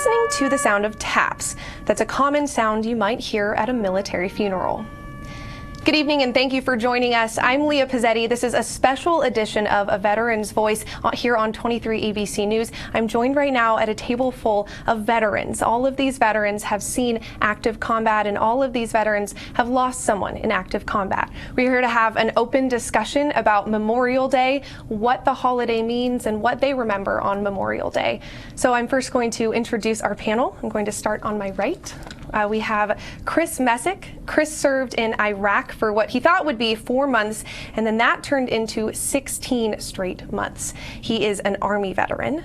listening to the sound of taps. That's a common sound you might hear at a military funeral. Good evening and thank you for joining us. I'm Leah Pizzetti. This is a special edition of A Veteran's Voice here on 23 ABC News. I'm joined right now at a table full of veterans. All of these veterans have seen active combat and all of these veterans have lost someone in active combat. We're here to have an open discussion about Memorial Day, what the holiday means, and what they remember on Memorial Day. So I'm first going to introduce our panel. I'm going to start on my right. We have Chris Messick. Chris served in Iraq for what he thought would be 4 months, and then that turned into 16 straight months. He is an Army veteran.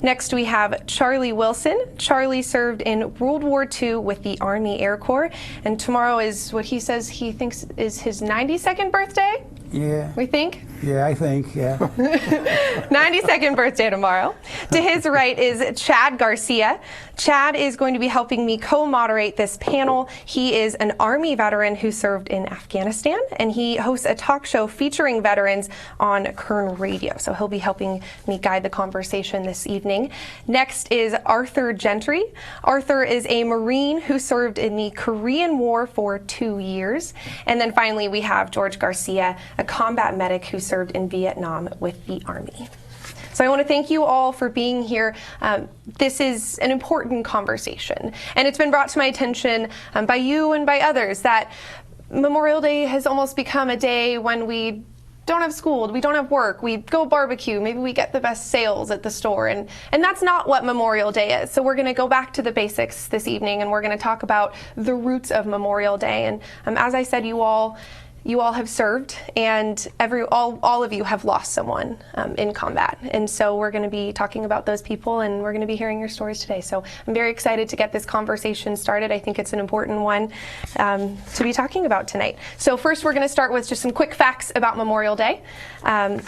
Next, we have Charlie Wilson. Charlie served in World War II with the Army Air Corps, and tomorrow is what he says he thinks is his 92nd birthday. Yeah. We think? Yeah, I think, yeah. 92nd birthday tomorrow. To his right is Chad Garcia. Chad is going to be helping me co-moderate this panel. He is an Army veteran who served in Afghanistan, and he hosts a talk show featuring veterans on Kern Radio. So he'll be helping me guide the conversation this evening. Next is Arthur Gentry. Arthur is a Marine who served in the Korean War for 2 years. And then finally we have George Garcia, a combat medic who served in Vietnam with the Army. So I want to thank you all for being here. This is an important conversation, and it's been brought to my attention by you and by others that Memorial Day has almost become a day when we don't have school, we don't have work, we go barbecue, maybe we get the best sales at the store, and that's not what Memorial Day is. So we're going to go back to the basics this evening, and we're going to talk about the roots of Memorial Day. And as I said, you all have served, and all of you have lost someone in combat. And so we're going to be talking about those people, and we're going to be hearing your stories today. So I'm very excited to get this conversation started. I think it's an important one to be talking about tonight. So first, we're going to start with just some quick facts about Memorial Day. A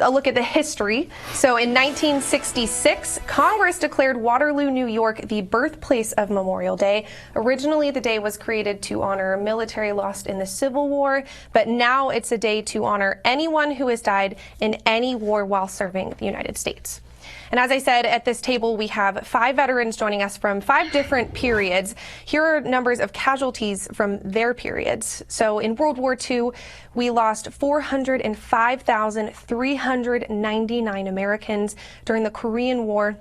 look at the history. So in 1966, Congress declared Waterloo, New York, the birthplace of Memorial Day. Originally, the day was created to honor military lost in the Civil War, but now it's a day to honor anyone who has died in any war while serving the United States. And as I said, at this table, we have 5 veterans joining us from 5 different periods. Here are numbers of casualties from their periods. So in World War II, we lost 405,399 Americans. During the Korean War,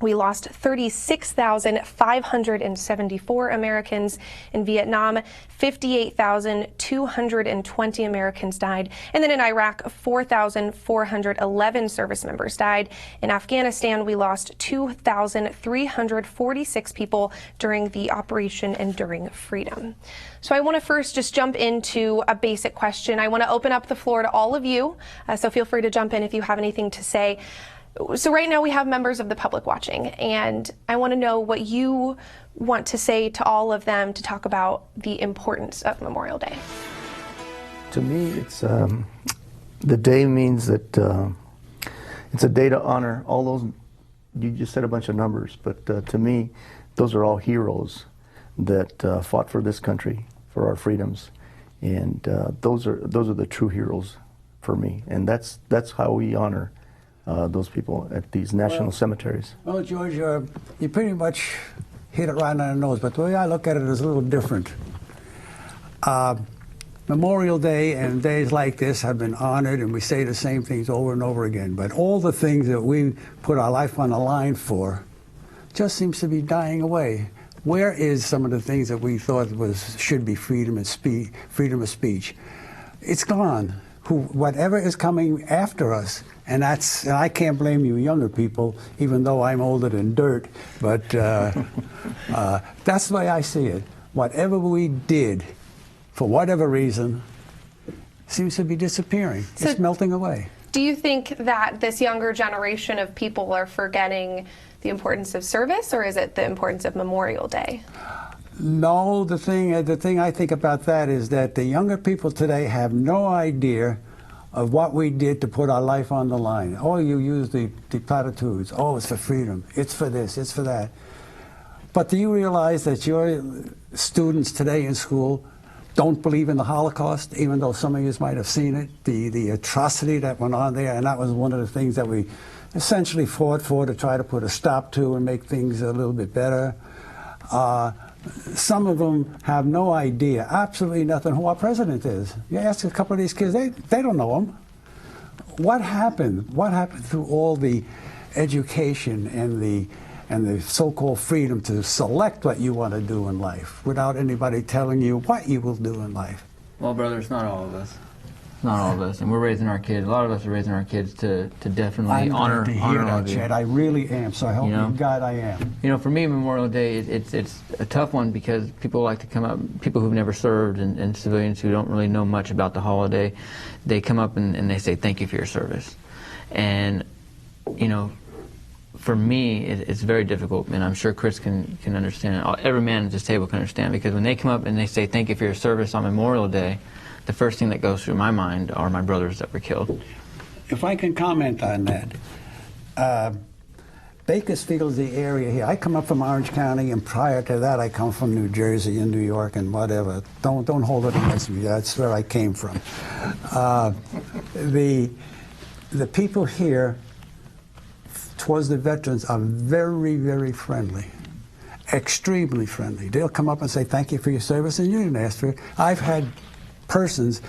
we lost 36,574 Americans. In Vietnam, 58,220 Americans died. And then in Iraq, 4,411 service members died. In Afghanistan, we lost 2,346 people during the Operation Enduring Freedom. So I want to first just jump into a basic question. I want to open up the floor to all of you, so feel free to jump in if you have anything to say. So right now we have members of the public watching, and I want to know what you want to say to all of them to talk about the importance of Memorial Day. To me, it's the day means that it's a day to honor all those. You just said a bunch of numbers, but to me, those are all heroes that fought for this country, for our freedoms, and those are the true heroes for me, and that's how we honor those people at these national cemeteries. Well, George, you pretty much hit it right on the nose, but the way I look at it is a little different. Memorial Day and days like this have been honored, and we say the same things over and over again, but all the things that we put our life on the line for just seems to be dying away. Where is some of the things that we thought should be freedom of speech? It's gone. Whatever is coming after us, and I can't blame you younger people, even though I'm older than dirt, but that's the way I see it. Whatever we did, for whatever reason, seems to be disappearing. So it's melting away. Do you think that this younger generation of people are forgetting the importance of service, or is it the importance of Memorial Day? No, the thing I think about that is that the younger people today have no idea of what we did to put our life on the line. Oh, you use the platitudes. Oh, it's for freedom. It's for this. It's for that. But do you realize that your students today in school don't believe in the Holocaust, even though some of you might have seen it, the atrocity that went on there, and that was one of the things that we essentially fought for to try to put a stop to and make things a little bit better. Some of them have no idea, absolutely nothing, who our president is. You ask a couple of these kids, they don't know him. What happened? What happened through all the education and the so-called freedom to select what you want to do in life without anybody telling you what you will do in life? Well, brother, it's not all of us. Not all of us, and we're raising our kids. A lot of us are raising our kids to definitely honor that, Chad. I really am. So I hope you, God, I am. You know, for me, Memorial Day, it's a tough one because people like to come up, people who've never served and civilians who don't really know much about the holiday, they come up and they say thank you for your service, and you know, for me, it's very difficult, and I'm sure Chris can understand. Every man at this table can understand, because when they come up and they say thank you for your service on Memorial Day, the first thing that goes through my mind are my brothers that were killed. If I can comment on that, Bakersfield's the area here. I come up from Orange County, and prior to that, I come from New Jersey and New York and whatever. Don't hold it against me. That's where I came from. The people here towards the veterans are very, very friendly. Extremely friendly. They'll come up and say, thank you for your service, and you didn't ask for it. I've had persons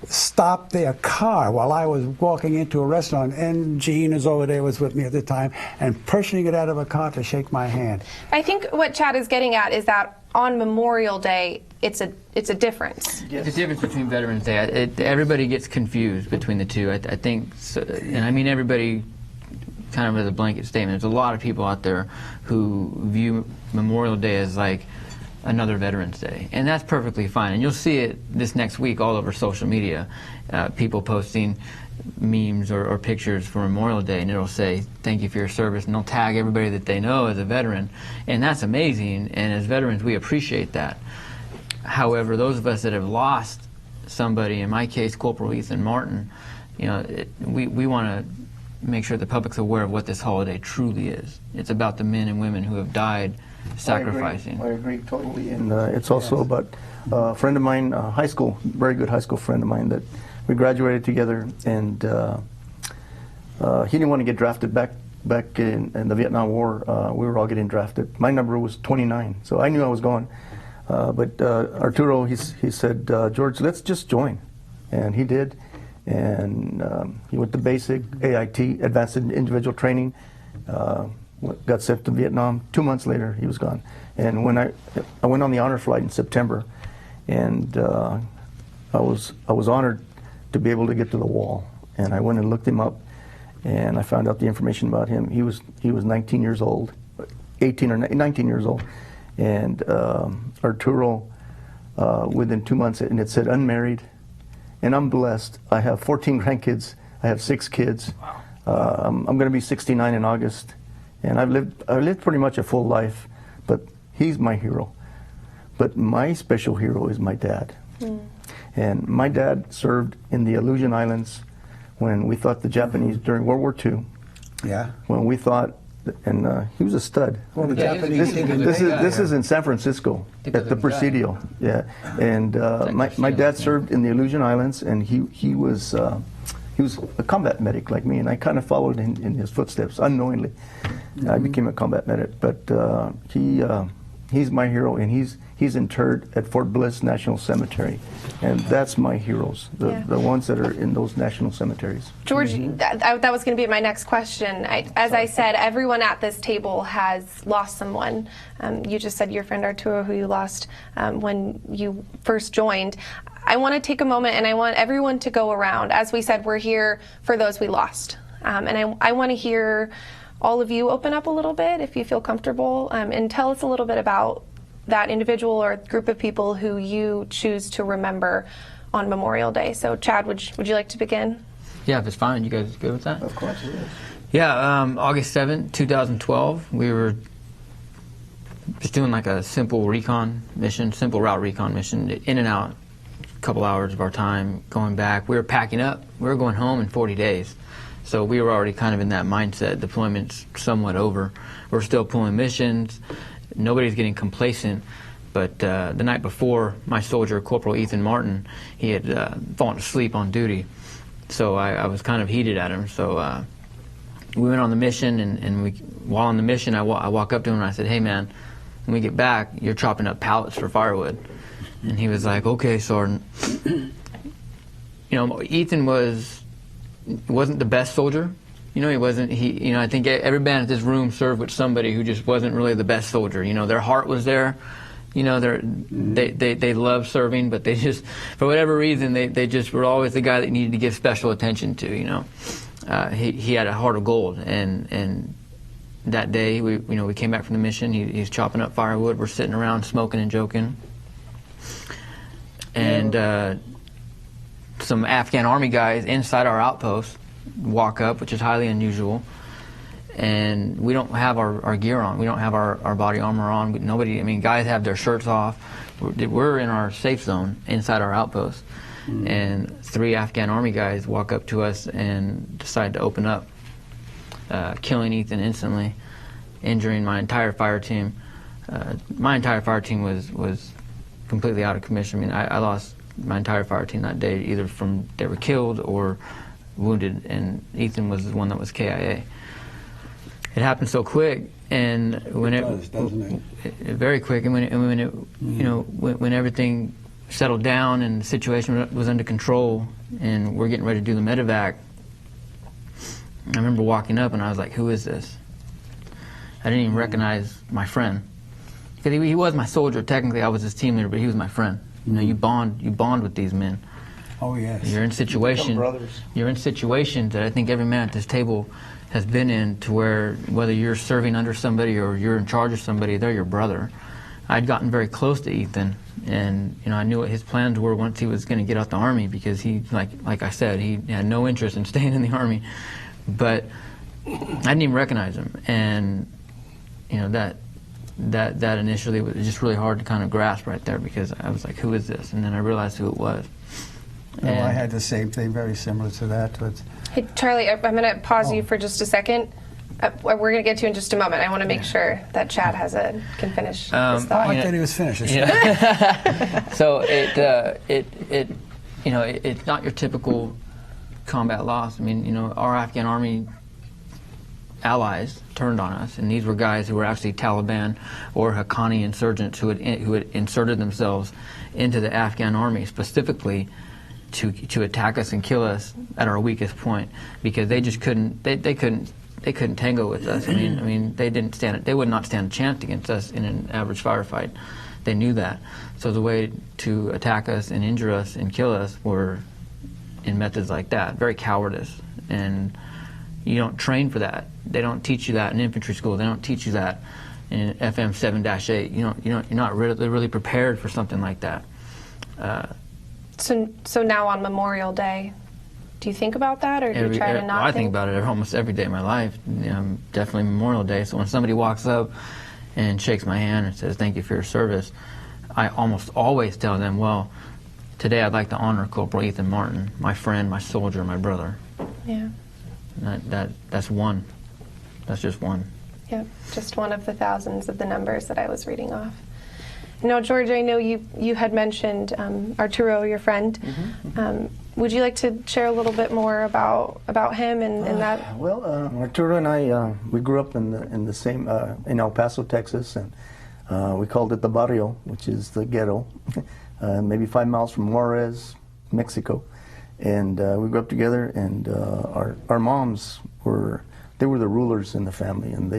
stop their car while I was walking into a restaurant, and Gene is over there, was with me at the time, and pushing it out of a car to shake my hand. I think what Chad is getting at is that on Memorial Day, it's a difference. Yes. It's a difference between Veterans Day. Everybody gets confused between the two. I think, so, and I mean everybody kind of as a blanket statement. There's a lot of people out there who view Memorial Day as like another Veterans Day, and that's perfectly fine. And you'll see it this next week all over social media, people posting memes or pictures for Memorial Day, and it'll say thank you for your service, and they'll tag everybody that they know as a veteran, and that's amazing, and as veterans we appreciate that. However, those of us that have lost somebody, in my case Corporal Ethan Martin, you know, we want to make sure the public's aware of what this holiday truly is. It's about the men and women who have died sacrificing. I agree totally, and it's also about a friend of mine, high school, very good high school friend of mine, that we graduated together, and he didn't want to get drafted back in the Vietnam War. We were all getting drafted. My number was 29, so I knew I was going. But Arturo, he said, George, let's just join, and he did. And he went to basic, AIT, Advanced Individual Training, got sent to Vietnam. 2 months later, he was gone. And when I went on the honor flight in September, and I was honored to be able to get to the wall. And I went and looked him up, and I found out the information about him. He was 19 years old, 18 or 19 years old, and Arturo, within 2 months, and it said unmarried. And I'm blessed. I have 14 grandkids. I have 6 kids. I'm going to be 69 in August, and I've lived pretty much a full life. But he's my hero. But my special hero is my dad. And my dad served in the Aleutian Islands when we thought the Japanese, during World War II. Yeah. When we thought, and he was a stud. Well, the Japanese. This is in San Francisco at the Presidio. Yeah, and my dad served in the Aleutian Islands, and he was a combat medic like me, and I kind of followed in his footsteps unknowingly. I became a combat medic, but he's my hero, and he's interred at Fort Bliss National Cemetery, and that's my heroes, the ones that are in those national cemeteries. George, that was going to be my next question. As I said, everyone at this table has lost someone. You just said your friend Arturo, who you lost when you first joined. I want to take a moment, and I want everyone to go around. As we said, we're here for those we lost, and I want to hear all of you open up a little bit, if you feel comfortable, and tell us a little bit about that individual or group of people who you choose to remember on Memorial Day. So, Chad, would you like to begin? Yeah, if it's fine. You guys good with that? Of course it is. Yeah, August 7th, 2012, we were just doing like a simple recon mission, simple route recon mission, in and out, a couple hours of our time, going back. We were packing up. We were going home in 40 days. So we were already kind of in that mindset. Deployment's somewhat over. We're still pulling missions. Nobody's getting complacent, but the night before, my soldier, Corporal Ethan Martin, he had fallen asleep on duty. So I was kind of heated at him. So we went on the mission, and while on the mission, I walk up to him and I said, "Hey man, when we get back, you're chopping up pallets for firewood." And he was like, "Okay, Sergeant." Ethan wasn't the best soldier. He wasn't. I think every man at this room served with somebody who just wasn't really the best soldier. Their heart was there. They loved serving, but they just, for whatever reason, they just were always the guy that needed to give special attention to. He had a heart of gold, and that day we came back from the mission. He's chopping up firewood. We're sitting around smoking and joking, and some Afghan Army guys inside our outpost walk up, which is highly unusual. And we don't have our gear on. We don't have our body armor on. Guys have their shirts off. We're in our safe zone inside our outpost. And 3 Afghan Army guys walk up to us and decide to open up, killing Ethan instantly, injuring my entire fire team. My entire fire team was completely out of commission. I lost my entire fire team that day, either from they were killed or wounded, and Ethan was the one that was KIA. It happened so quick, and when very quick, and when it when everything settled down and the situation was under control, and we're getting ready to do the medevac, I remember walking up and I was like, "Who is this?" I didn't even recognize my friend, because he was my soldier. Technically, I was his team leader, but he was my friend. You bond with these men. Oh yes. You're in situations that I think every man at this table has been in, to where whether you're serving under somebody or you're in charge of somebody, they're your brother. I'd gotten very close to Ethan, and I knew what his plans were once he was going to get out the Army, because he, like I said, he had no interest in staying in the Army. But I didn't even recognize him, and that initially was just really hard to kind of grasp right there, because I was like, "Who is this?" And then I realized who it was. Well, I had the same thing, very similar to that. But Hey, Charlie, I'm going to pause you for just a second. We're going to get to you in just a moment. I want to make sure that Chad can finish his thought. I thought he was finished. So it's not your typical combat loss. Our Afghan Army allies turned on us, and these were guys who were actually Taliban or Haqqani insurgents who had inserted themselves into the Afghan Army specifically to attack us and kill us at our weakest point, because they just couldn't tango with us. They would not stand a chance against us in an average firefight. They knew that. So the way to attack us and injure us and kill us were in methods like that, very cowardice. And you don't train for that. They don't teach you that in infantry school. They don't teach you that in FM 7-8. You're not really prepared for something like that. So now on Memorial Day, do you think about that, or do you try to not? I think about it almost every day of my life. Definitely Memorial Day. So when somebody walks up and shakes my hand and says, "Thank you for your service," I almost always tell them, "Well, today I'd like to honor Corporal Ethan Martin, my friend, my soldier, my brother." Yeah. That's one. That's just one. Yeah, just one of the thousands of the numbers that I was reading off. George, I know you had mentioned Arturo, your friend. Would you like to share a little bit more about him and that? Well, Arturo and I, we grew up in the same in El Paso, Texas, and we called it the barrio, which is the ghetto, maybe 5 miles from Juarez, Mexico. And we grew up together, and our moms were the rulers in the family, and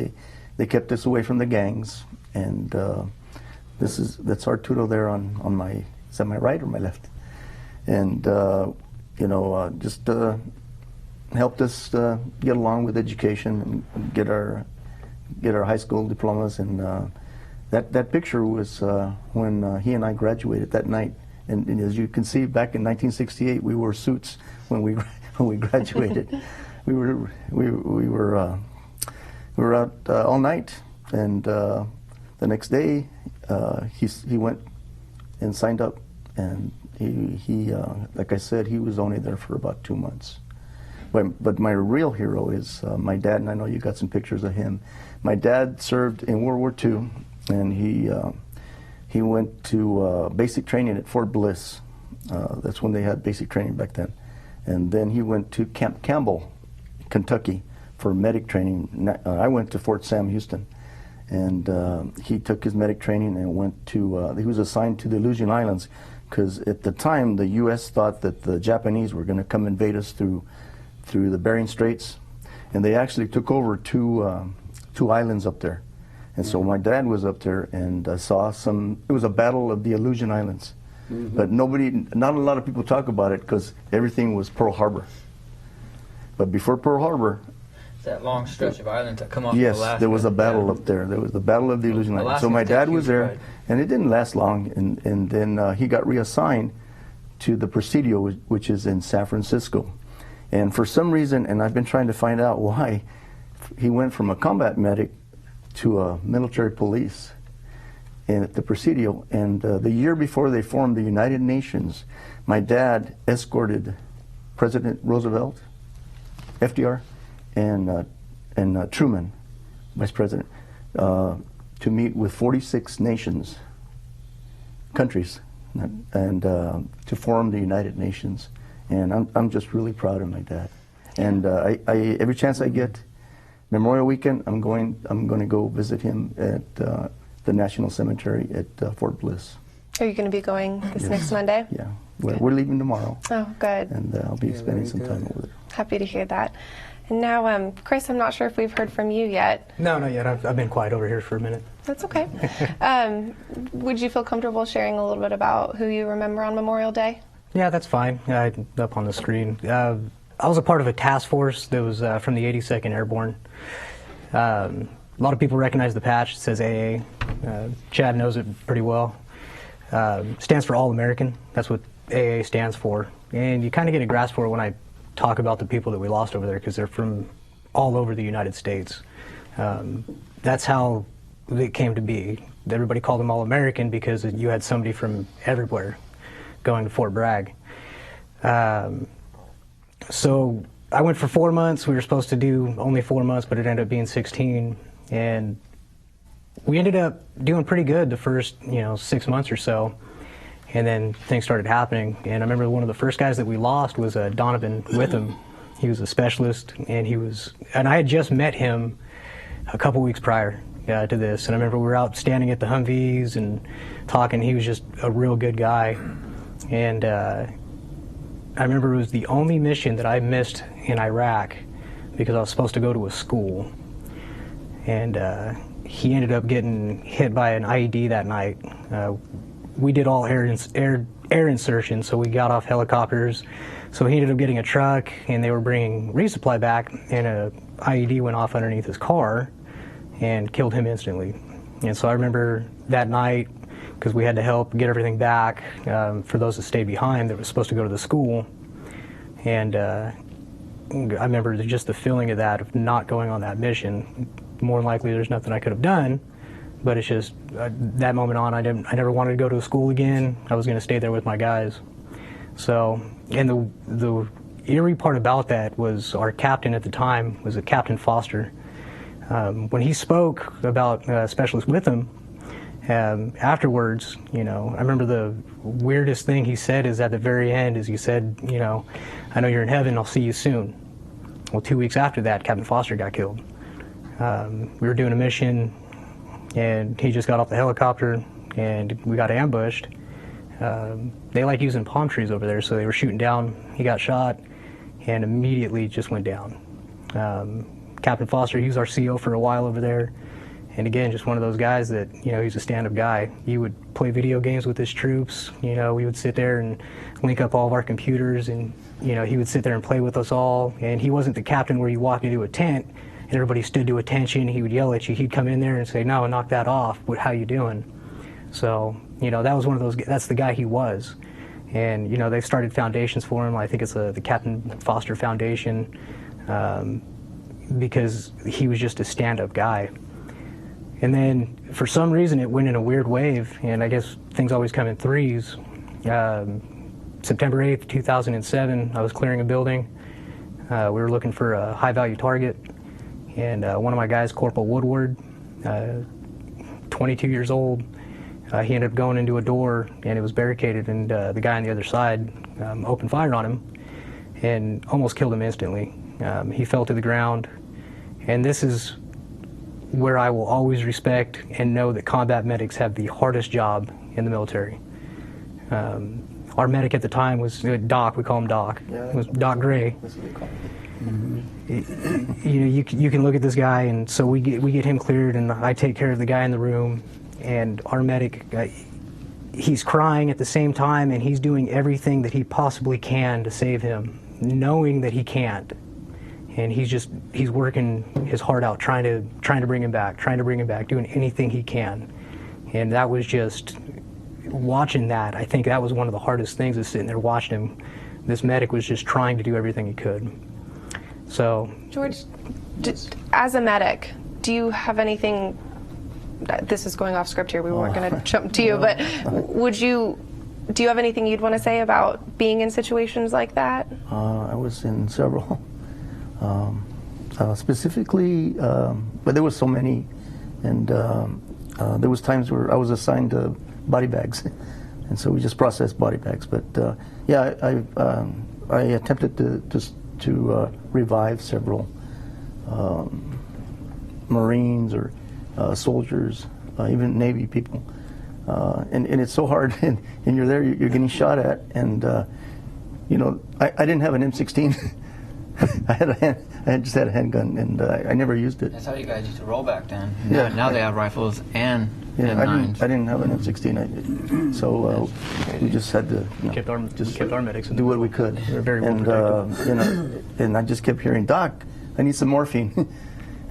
they kept us away from the gangs. And that's Arturo there on my, is that my right or my left? And just helped us get along with education and get our high school diplomas. And that picture was when he and I graduated that night. And as you can see, back in 1968, we wore suits when we graduated. we were out all night, and the next day he went and signed up, and he like I said, he was only there for about 2 months. But my real hero is my dad, and I know you got some pictures of him. My dad served in World War II, and he went to basic training at Fort Bliss. That's when they had basic training back then. And then he went to Camp Campbell, Kentucky, for medic training. I went to Fort Sam, Houston, and he took his medic training and went to, he was assigned to the Aleutian Islands, because at the time the U.S. thought that the Japanese were going to come invade us through the Bering Straits, and they actually took over two islands up there. And so my dad was up there and saw it was a battle of the Aleutian Islands. But not a lot of people talk about it because everything was Pearl Harbor. But before Pearl Harbor, That long stretch of islands that come off yes, of Alaska. there was a battle up there. There was the Battle of the Aleutian Islands. So my dad was there, and it didn't last long. And then he got reassigned to the Presidio, which is in San Francisco. And for some reason, and I've been trying to find out why, he went from a combat medic to a military police at the Presidio. And the year before they formed the United Nations, my dad escorted President Roosevelt, FDR, and Truman, Vice President, to meet with 46 countries, and to form the United Nations. And I'm just really proud of my dad. And I every chance I get, Memorial Weekend, I'm going to go visit him at the National Cemetery at Fort Bliss. Are you going to be going this next Monday? Yeah, we're leaving tomorrow. Oh, good. And I'll be spending some time over there. Happy to hear that. And now, Chris, I'm not sure if we've heard from you yet. No, not yet. I've been quiet over here for a minute. That's okay. Would you feel comfortable sharing a little bit about who you remember on Memorial Day? Yeah, that's fine. Up on the screen. I was a part of a task force that was from the 82nd Airborne. A lot of people recognize the patch. It says AA. Chad knows it pretty well. Stands for All American. That's what AA stands for. And you kind of get a grasp for it when I talk about the people that we lost over there, because they're from all over the United States. That's how it came to be. Everybody called them All American because you had somebody from everywhere going to Fort Bragg. So I went for 4 months. We were supposed to do only 4 months, but it ended up being 16. And we ended up doing pretty good the first 6 months or so. And then things started happening. And I remember one of the first guys that we lost was Donovan Witham. He was a specialist, and I had just met him a couple weeks prior to this. And I remember we were out standing at the Humvees and talking. He was just a real good guy. And I remember it was the only mission that I missed in Iraq because I was supposed to go to a school. And he ended up getting hit by an IED that night. We did all air insertion, so we got off helicopters. So he ended up getting a truck, and they were bringing resupply back, and a IED went off underneath his car and killed him instantly. And so I remember that night, because we had to help get everything back for those that stayed behind that were supposed to go to the school. And I remember just the feeling of that, of not going on that mission. More than likely there's nothing I could have done, but it's just that moment on, I never wanted to go to a school again. I was going to stay there with my guys. So, and the eerie part about that was our captain at the time was a Captain Foster. When he spoke about Specialist Witham, afterwards, I remember the weirdest thing he said is at the very end is he said, I know you're in heaven, I'll see you soon. Well, 2 weeks after that, Captain Foster got killed. We were doing a mission, and he just got off the helicopter, and we got ambushed. They like using palm trees over there, so they were shooting down. He got shot, and immediately just went down. Captain Foster, he was our CO for a while over there. And again, just one of those guys that, he's a stand-up guy. He would play video games with his troops. We would sit there and link up all of our computers, and, he would sit there and play with us all. And he wasn't the captain where you walk into a tent and everybody stood to attention. He would yell at you. He'd come in there and say, no, knock that off. How you doing? So, that was one of those, that's the guy he was. And, they've started foundations for him. I think it's the Captain Foster Foundation, because he was just a stand-up guy. And then, for some reason, it went in a weird wave, and I guess things always come in threes. September 8th, 2007, I was clearing a building. We were looking for a high-value target, and one of my guys, Corporal Woodward, 22 years old, he ended up going into a door, and it was barricaded, and the guy on the other side opened fire on him and almost killed him instantly. He fell to the ground, And this is where I will always respect and know that combat medics have the hardest job in the military. Our medic at the time was Doc. We call him Doc. Yeah, It was Doc Gray. That's what they call it. You know, you can look at this guy, and so we get him cleared, and I take care of the guy in the room, and our medic, he's crying at the same time, and he's doing everything that he possibly can to save him, knowing that he can't, and he's working his heart out, trying to bring him back, doing anything he can, and that was just watching that. I think that was one of the hardest things, is sitting there watching him. This medic was just trying to do everything he could. So, George, as a medic, do you have anything? This is going off script here. We weren't going to jump to you, but do you have anything you'd want to say about being in situations like that? I was in several, specifically, but there was so many, and there was times where I was assigned to body bags, and so we just processed body bags. But yeah, I attempted to revive several Marines or soldiers, even Navy people, and it's so hard. And you're there, you're getting shot at, and you know, I didn't have an M16. I just had a handgun, and I never used it. That's how you guys used to roll back then. Yeah. Now they have rifles and Yeah, M9s. I didn't have an M16, so we just had to kept our medics in do what we could. They were very well and protected. you know, and I just kept hearing, Doc, I need some morphine,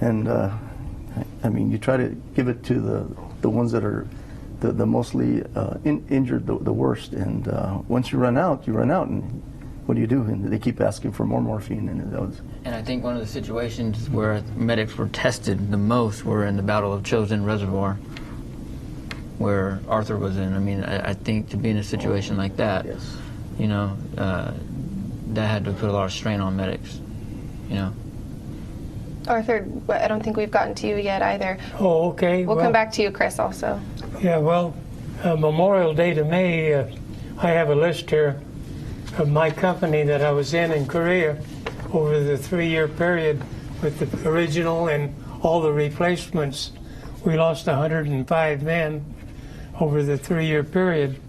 and I mean, you try to give it to the ones that are the mostly injured, the worst, and once you run out, and what do you do? And they keep asking for more morphine, and that was. And I think one of the situations where medics were tested the most were in the Battle of Chosin Reservoir, where Arthur was in. I mean, I think to be in a situation like that, Yes. you know, that had to put a lot of strain on medics, you know. Arthur, I don't think we've gotten to you yet either. Oh, okay. We'll come back to you, Chris, also. Yeah, well, Memorial Day to me, I have a list here of my company that I was in Korea over the 3-year period with the original and all the replacements. We lost 105 men over the 3-year period.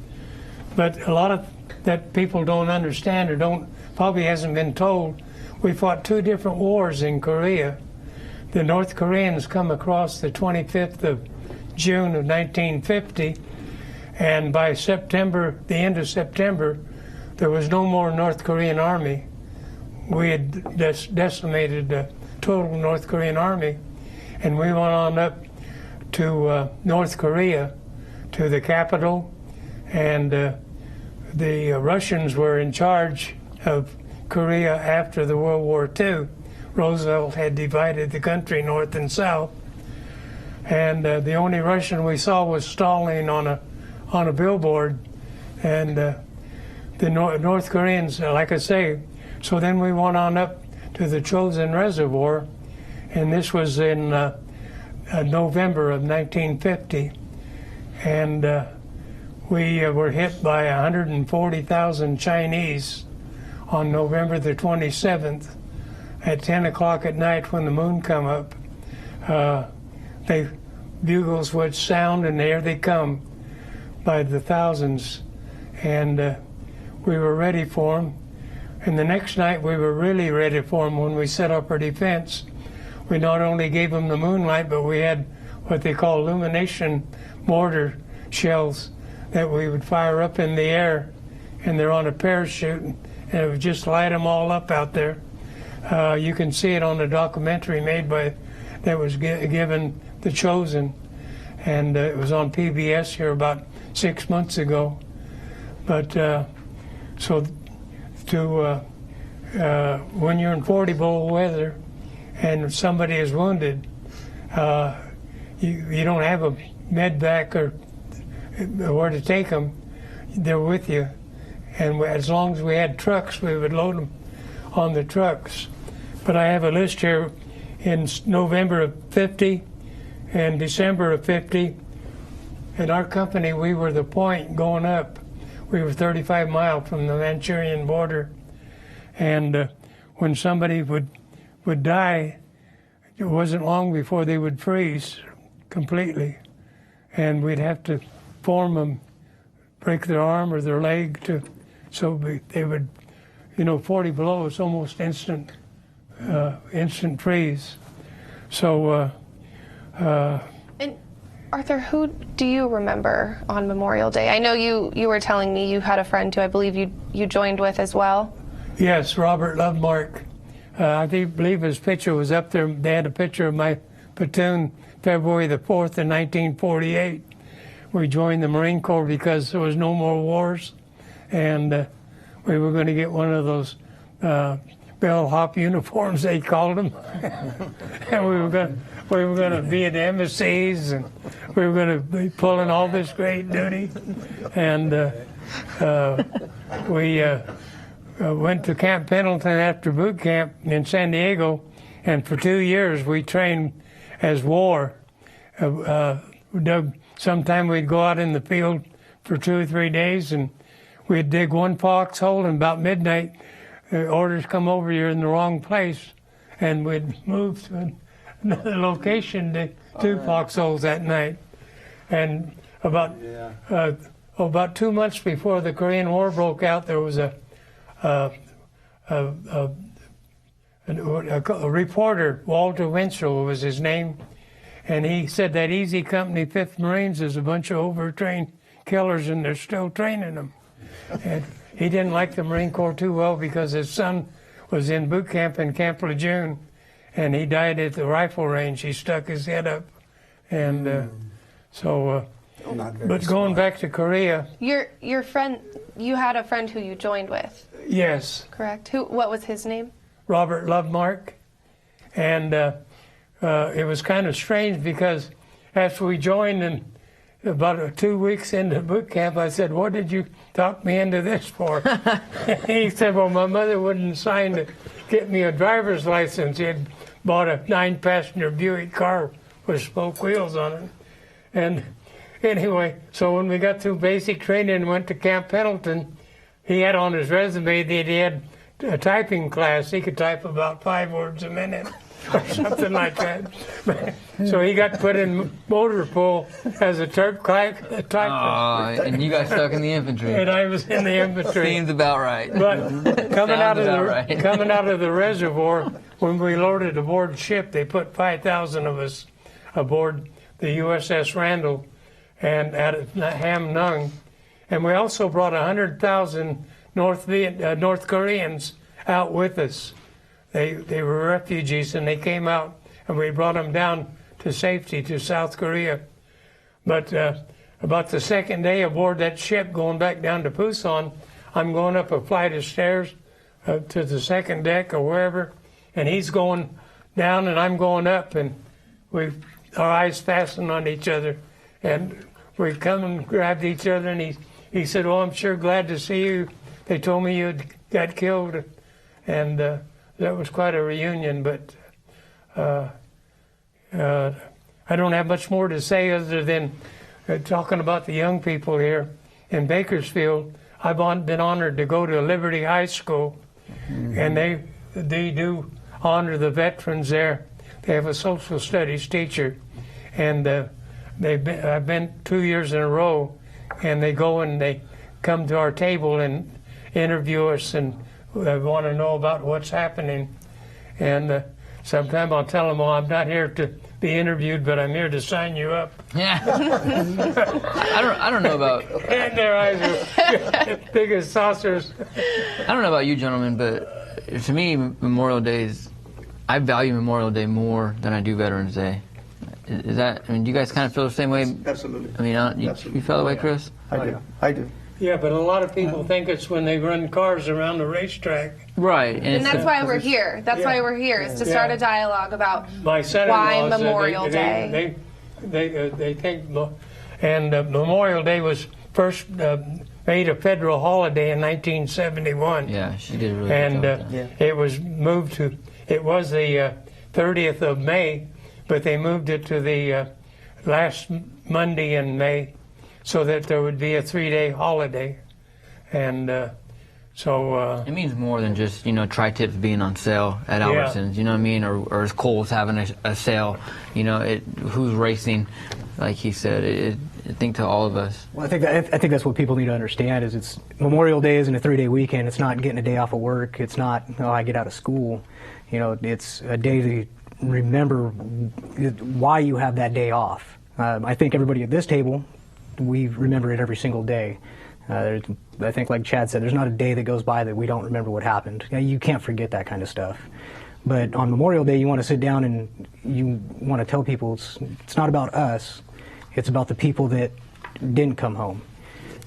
But a lot of that people don't understand or probably hasn't been told. We fought 2 different wars in Korea. The North Koreans come across the 25th of June of 1950, and by September, the end of September, there was no more North Korean army. We had decimated the total North Korean army, and we went on up to North Korea, to the capital, and the Russians were in charge of Korea after the World War II. Roosevelt had divided the country north and south, and the only Russian we saw was Stalin on a billboard, and the North Koreans, like I say. So then we went on up to the Chosin Reservoir, and this was in November of 1950, and we were hit by 140,000 Chinese on November the 27th at 10 o'clock at night when the moon come up. The bugles would sound, and there they come by the thousands, and we were ready for them. And the next night we were really ready for them when we set up our defense. We not only gave them the moonlight, but we had what they call illumination mortar shells that we would fire up in the air, and they're on a parachute, and it would just light them all up out there. You can see it on the documentary made that was given The Chosen, and it was on PBS here about 6 months ago. But so when you're in 40 below weather and somebody is wounded, you don't have a med vac or where to take them. They're with you, and as long as we had trucks, we would load them on the trucks. But I have a list here in November of 50 and December of 50. In our company, we were the point going up. We were 35 miles from the Manchurian border. And when somebody would die, it wasn't long before they would freeze completely, and we'd have to form them, break their arm or their leg so they would, 40 below is almost instant freeze. So. And Arthur, who do you remember on Memorial Day? I know you were telling me you had a friend who I believe you joined with as well. Yes, Robert Lovemark. I believe his picture was up there. They had a picture of my platoon February the 4th in 1948. We joined the Marine Corps because there was no more wars, and we were going to get one of those bellhop uniforms, they called them. And we were going to be at the embassies, and we were going to be pulling all this great duty. And we went to Camp Pendleton after boot camp in San Diego, and for 2 years we trained as war. Sometime we'd go out in the field for 2 or 3 days, and we'd dig one foxhole, and about midnight, orders come over, you're in the wrong place, and we'd move to another location to 2 foxholes that night. And about 2 months before the Korean War broke out, there was a reporter, Walter Winchell was his name, and he said that Easy Company 5th Marines is a bunch of overtrained killers, and they're still training them. And he didn't like the Marine Corps too well because his son was in boot camp in Camp Lejeune, and he died at the rifle range. He stuck his head up, and but going back to Korea. Your friend, you had a friend who you joined with. Yes. Correct. What was his name? Robert Lovemark, and it was kind of strange because after we joined and about 2 weeks into boot camp, I said, "What did you talk me into this for?" He said, "Well, my mother wouldn't sign to get me a driver's license. He had bought a 9-passenger Buick car with spoke wheels on it." And anyway, so when we got through basic training and went to Camp Pendleton, he had on his resume that he had a typing class. He could type about 5 words a minute or something like that. So he got put in motor pool as a typist. And you got stuck in the infantry. And I was in the infantry. Seems about right. But coming out of the reservoir, when we loaded aboard ship, they put 5,000 of us aboard the USS Randall and at Ham Nung, and we also brought 100,000 North Koreans out with us. They were refugees, and they came out, and we brought them down to safety to South Korea. But about the second day aboard that ship, going back down to Pusan, I'm going up a flight of stairs to the second deck or wherever, and he's going down and I'm going up, and our eyes fastened on each other, and we come and grabbed each other, and he said, "Oh, I'm sure glad to see you. They told me you got killed," and that was quite a reunion. But I don't have much more to say other than talking about the young people here in Bakersfield. I've been honored to go to Liberty High School, and they do honor the veterans there. They have a social studies teacher, and I've been 2 years in a row, and they go and they come to our table and interview us, and they want to know about what's happening. And sometime I'll tell them, "Oh, I'm not here to be interviewed, but I'm here to sign you up." Yeah. I don't know about. And their eyes are big as saucers. I don't know about you gentlemen, but to me, Memorial Day I value Memorial Day more than I do Veterans Day. Is that? I mean, do you guys kind of feel the same way? Absolutely. I mean, you feel the way, Chris? I do. Yeah, but a lot of people think it's when they run cars around the racetrack. Right. And that's why we're here. That's why we're here, is to start a dialogue about My son-in-law why Memorial Day. They think, and Memorial Day was first made a federal holiday in 1971. Yeah, she did a really and good job. it was moved to. It was the 30th of May, but they moved it to the last Monday in May, so that there would be a 3-day holiday. And So It means more than just, tri-tips being on sale at Yeah. Albertsons, you know what I mean? Or as Kohl's having a sale, who's racing, like he said. I think to all of us. Well, I think that's what people need to understand is it's Memorial Day isn't a 3-day weekend. It's not getting a day off of work. It's not, I get out of school. It's a day to remember why you have that day off. I think everybody at this table, we remember it every single day. I think, like Chad said, there's not a day that goes by that we don't remember what happened. You can't forget that kind of stuff. But on Memorial Day, you want to sit down and you want to tell people it's not about us. It's about the people that didn't come home.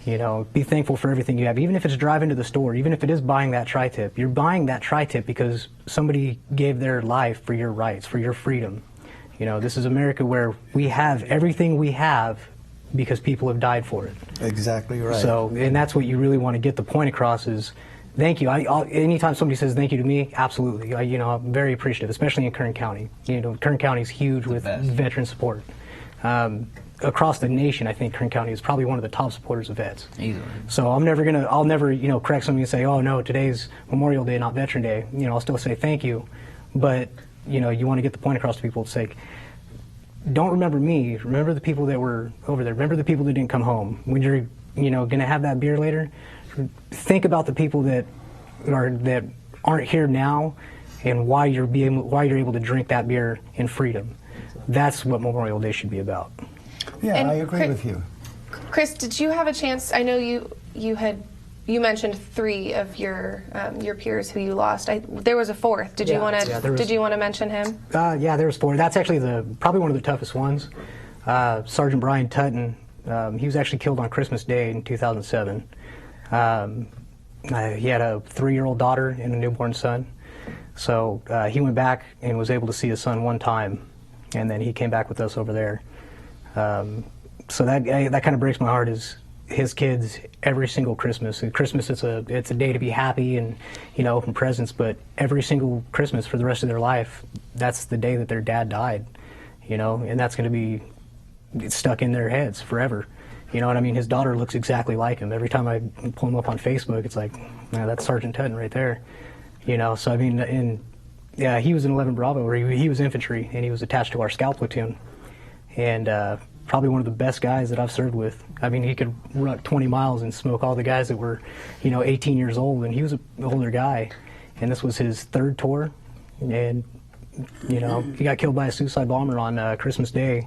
Be thankful for everything you have. Even if it's driving to the store, even if it is buying that tri-tip, you're buying that tri-tip because somebody gave their life for your rights, for your freedom. This is America where we have everything we have because people have died for it. Exactly right. So, and that's what you really want to get the point across is thank you. Anytime somebody says thank you to me, absolutely. I'm very appreciative, especially in Kern County. Kern County is huge with veteran support. Across the nation, I think Kern County is probably one of the top supporters of vets. Easily. So I'll never, correct somebody and say, oh no, today's Memorial Day, not Veteran Day. I'll still say thank you. But, you want to get the point across to people to say, don't remember me, remember the people that were over there, remember the people that didn't come home. When you're, going to have that beer later, think about the people that aren't here now and why you're able to drink that beer in freedom. That's what Memorial Day should be about. Yeah, And I agree with you. Chris, did you have a chance? I know you mentioned 3 of your peers who you lost. There was a 4th. Did you want to mention him? Yeah, there was 4. That's actually probably one of the toughest ones. Sergeant Brian Tutton. He was actually killed on Christmas Day in 2007. He had a 3-year-old daughter and a newborn son. So he went back and was able to see his son one time, and then he came back with us over there. So that kind of breaks my heart. Is his kids every single Christmas. At Christmas, it's a day to be happy and open presents. But every single Christmas for the rest of their life, that's the day that their dad died. And that's going to be stuck in their heads forever. You know what I mean? His daughter looks exactly like him. Every time I pull him up on Facebook, it's like, that's Sergeant Tutton right there. So I mean, yeah, he was in 11 Bravo, where he was infantry and he was attached to our scout platoon. And probably one of the best guys that I've served with. I mean, he could run 20 miles and smoke all the guys that were, 18 years old, and he was an older guy. And this was his 3rd tour, and, he got killed by a suicide bomber on Christmas Day.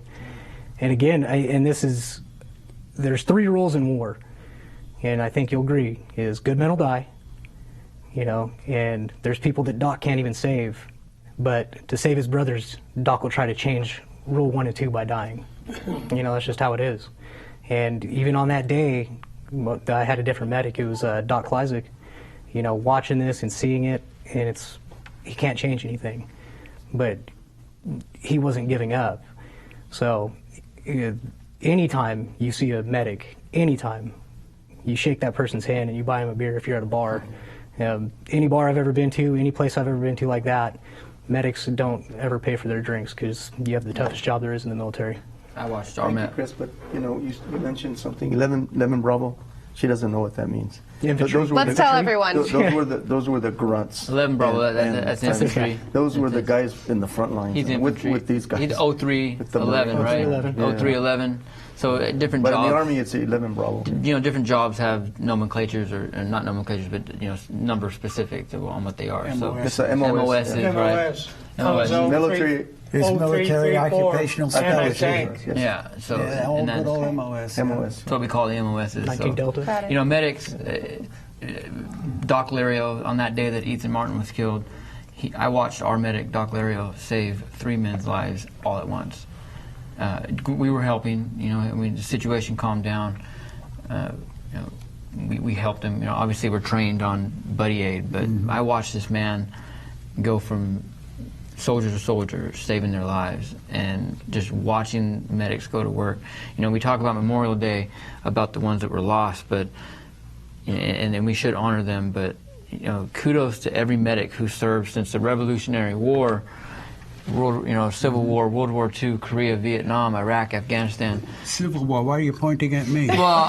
And again, there's 3 rules in war, and I think you'll agree, is good men will die, and there's people that Doc can't even save, but to save his brothers, Doc will try to change rule 1 and 2 by dying. That's just how it is. And even on that day, I had a different medic. It was Doc Kleisig. Watching this and seeing it, and he can't change anything, but he wasn't giving up. So anytime you see a medic, anytime you shake that person's hand and you buy him a beer if you're at a bar, any bar I've ever been to, any place I've ever been to like that, medics don't ever pay for their drinks because you have the toughest job there is in the military. I watched Thank you, Chris, but you mentioned something, 11 Bravo. She doesn't know what that means. Let's tell everyone. Those were the grunts. 11 Bravo, that's infantry. Those were the guys in the front lines. He's infantry. With these guys. He's 0311, right? 0311. So different but jobs. in the Army, it's 11 Bravo. Different jobs have nomenclatures, or not nomenclatures, but number specific on what they are. MOS. So It's a MOS. MOS is MOS. right. MOS. Military. It's military occupational specialty. specialty. Yeah. So Yeah, all and good that's, old MOS. MOS. that's what we call the MOSs. 19 Delta. Got it. Medics. Doc Lario, on that day that Ethan Martin was killed, I watched our medic, Doc Lario, save 3 men's lives all at once. We were helping, the situation calmed down. We helped him. Obviously we're trained on buddy aid, but I watched this man go from soldier to soldier, saving their lives, and just watching medics go to work. We talk about Memorial Day, about the ones that were lost, but and we should honor them, but kudos to every medic who served since the Revolutionary War. Civil War, World War II, Korea, Vietnam, Iraq, Afghanistan. Civil War, why are you pointing at me? Well,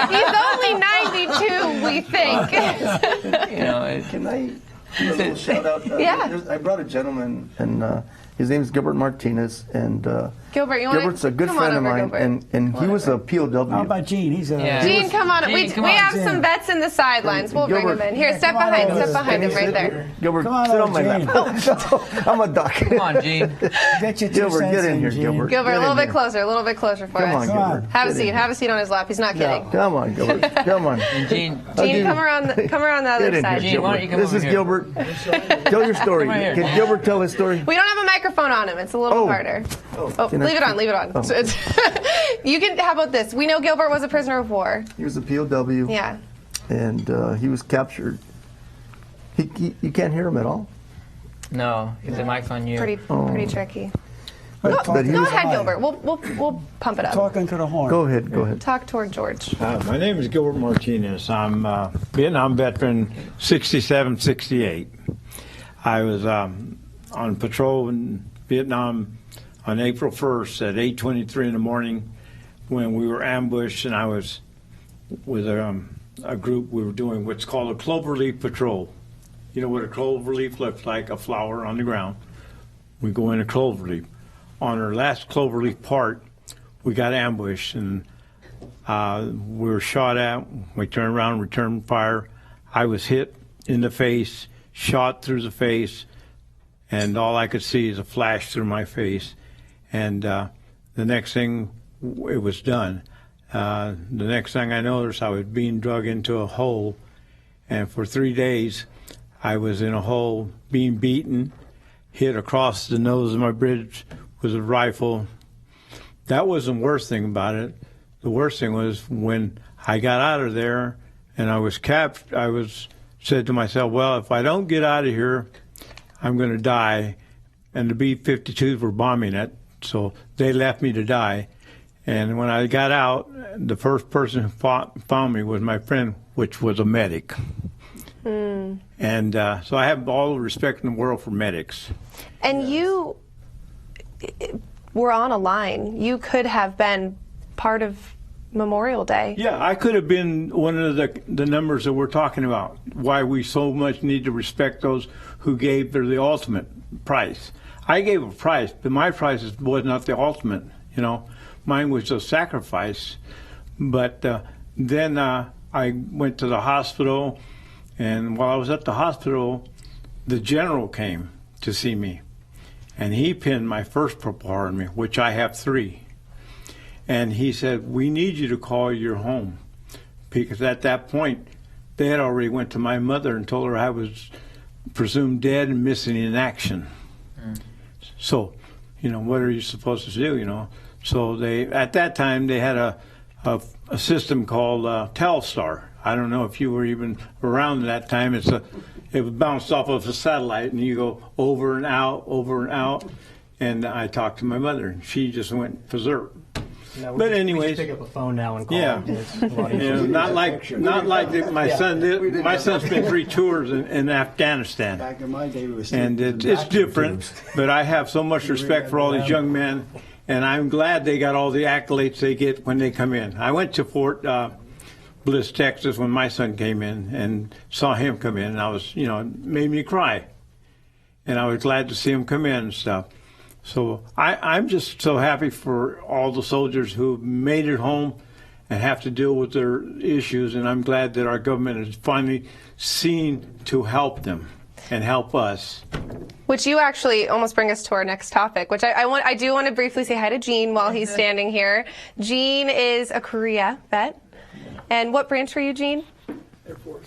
He's only 92, we think. Can I do a little shout out? Yeah. I brought a gentleman, and his name is Gilbert Martinez, and Gilbert, you want Gilbert's a good come friend on of over, mine, Gilbert. and he was a POW. How about Gene? He's a... Yeah. Gene, come on. We come have Gene. some vets in the sidelines. We'll bring Gilbert. them in. Here, Yeah, step come on behind. over. Step behind Can him you right sit? there. Gilbert, Come on sit over, on my Gene. lap. I'm a duck. Come on, Gene. Get your 2 Gilbert, cents get in here, Gene. Gilbert. Gilbert, a Get little in bit here. closer. A little bit closer for Come us. on, Come on. Gilbert. Have a Get in seat. here. Have a seat on his lap. He's not kidding. Come on, Gilbert. Come on. Gene, Gene, come around the other Get in side. here, Gene, why don't you come This over is here? Gilbert. Tell your story. Come right here. Can Gilbert tell his story? We don't have a microphone on him. It's a little Oh. harder. Can I- Leave it on. Leave it on. Oh. So it's you can. How about this? We know Gilbert was a prisoner of war. He was a POW. Yeah. And he was captured. You can't hear him at all. No, the mic's on you. Pretty tricky. But But he Go was- ahead, Gilbert. We'll pump it up. Talking to the horn. Go ahead. Go ahead. Talk toward George. My name is Gilbert Martinez. I'm a Vietnam veteran, 67, 68. I was on patrol in Vietnam on April 1st at 8:23 in the morning when we were ambushed, and I was with a group. We were doing what's called a cloverleaf patrol. You know what a cloverleaf looks like, a flower on the ground. We go in a cloverleaf. On our last cloverleaf part, we got ambushed, and we were shot at. We turned around, returned fire. I was hit in the face, shot through the face, and all I could see is a flash through my face. And the next thing, it was done. The next thing I noticed, I was being drug into a hole, and for 3 days, I was in a hole, being beaten, hit across the nose of my bridge with a rifle. That wasn't the worst thing about it. The worst thing was when I got out of there and I was captured, said to myself, well, if I don't get out of here, I'm going to die. And the B-52s were bombing it, so they left me to die. And when I got out, the first person who found me was my friend, which was a medic. And so I have all the respect in the world for medics. And you were on a line. You could have been part of Memorial Day. Yeah, I could have been one of the numbers that we're talking about, why we so much need to respect those who gave the ultimate price. I gave a price, but my price was not the ultimate, you know. Mine was a sacrifice. But then I went to the hospital, and while I was at the hospital, the general came to see me. And he pinned my first Purple Heart on me, which I have 3. And he said, we need you to call your home. Because at that point, they had already went to my mother and told her I was presumed dead and missing in action. So, you know, what are you supposed to do, you know? So they, at that time, they had a system called Telstar. I don't know if you were even around at that time. It was bounced off of a satellite, and you go over and out. And I talked to my mother, and she just went berserk. No, But we anyways, just pick up a phone now and call. yeah. It's a lot You know, easier. not like my son did. My son's been 3 tours in Afghanistan. Back in my day, it was And it's different, but I have so much respect for all these young men, and I'm glad they got all the accolades they get when they come in. I went to Fort Bliss, Texas, when my son came in and saw him come in, and I was, you know, it made me cry. And I was glad to see him come in and stuff. So I'm just so happy for all the soldiers who made it home and have to deal with their issues, and I'm glad that our government is finally seen to help them and help us. Which you actually almost bring us to our next topic, which I do want to briefly say hi to Gene while he's standing here. Gene is a Korea vet. And what branch were you, Gene?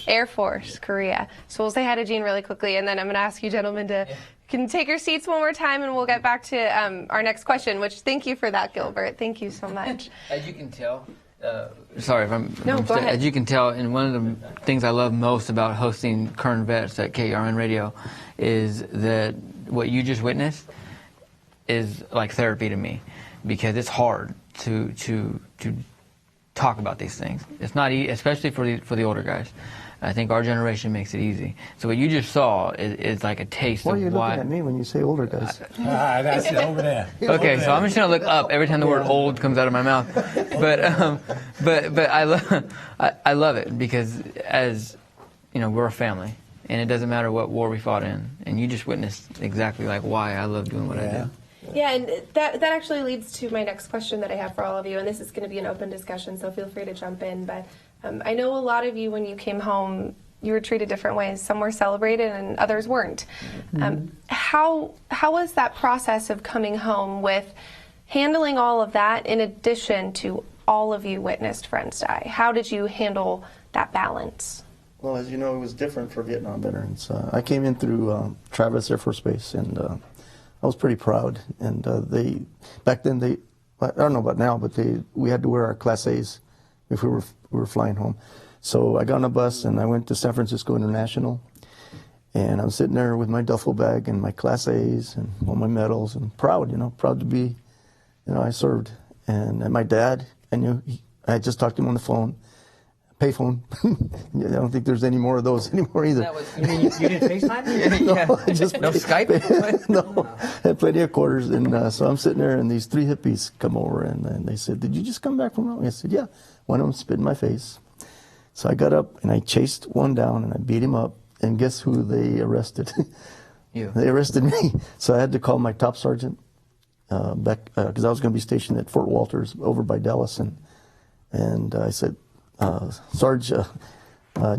Air Force, Korea. So we'll say hi to Gene really quickly, and then I'm going to ask you gentlemen to can take your seats one more time, and we'll get back to our next question, which thank you for that, Gilbert. Thank you so much. As you can tell, sorry if I'm... No, go ahead. As you can tell, and one of the things I love most about hosting Kern Vets at KRN Radio is that what you just witnessed is like therapy to me, because it's hard to talk about these things. It's not easy, especially for the older guys. I think our generation makes it easy. So what you just saw is like a taste Why are of you why. looking at me when you say older guys? That's it, over there. Okay, so I'm just gonna look up every time the word "old" comes out of my mouth. But I love it because as you know, we're a family, and it doesn't matter what war we fought in. And you just witnessed exactly like why I love doing what I do. Yeah, and that actually leads to my next question that I have for all of you, and this is going to be an open discussion, so feel free to jump in. But I know a lot of you, when you came home, you were treated different ways. Some were celebrated and others weren't. How was that process of coming home with handling all of that in addition to all of you witnessed friends die? How did you handle that balance? Well, as you know, it was different for Vietnam veterans. I came in through Travis Air Force Base, and I was pretty proud. And back then, I don't know about now, but we had to wear our Class A's if we were flying home. So I got on a bus and I went to San Francisco International, and I'm sitting there with my duffel bag and my Class A's and all my medals, and proud to be, I served. And my dad, I just talked to him on the phone. Payphone. I don't think there's any more of those anymore either. You mean you didn't FaceTime? No, just No Skype? No, I had plenty of quarters, and so I'm sitting there, and these three hippies come over, and they said, "Did you just come back from home?" I said, "Yeah." One of them spit in my face. So I got up and I chased one down and I beat him up, and guess who they arrested? You. They arrested me. So I had to call my top sergeant back because I was going to be stationed at Fort Walters over by Dallas, and I said, Sarge,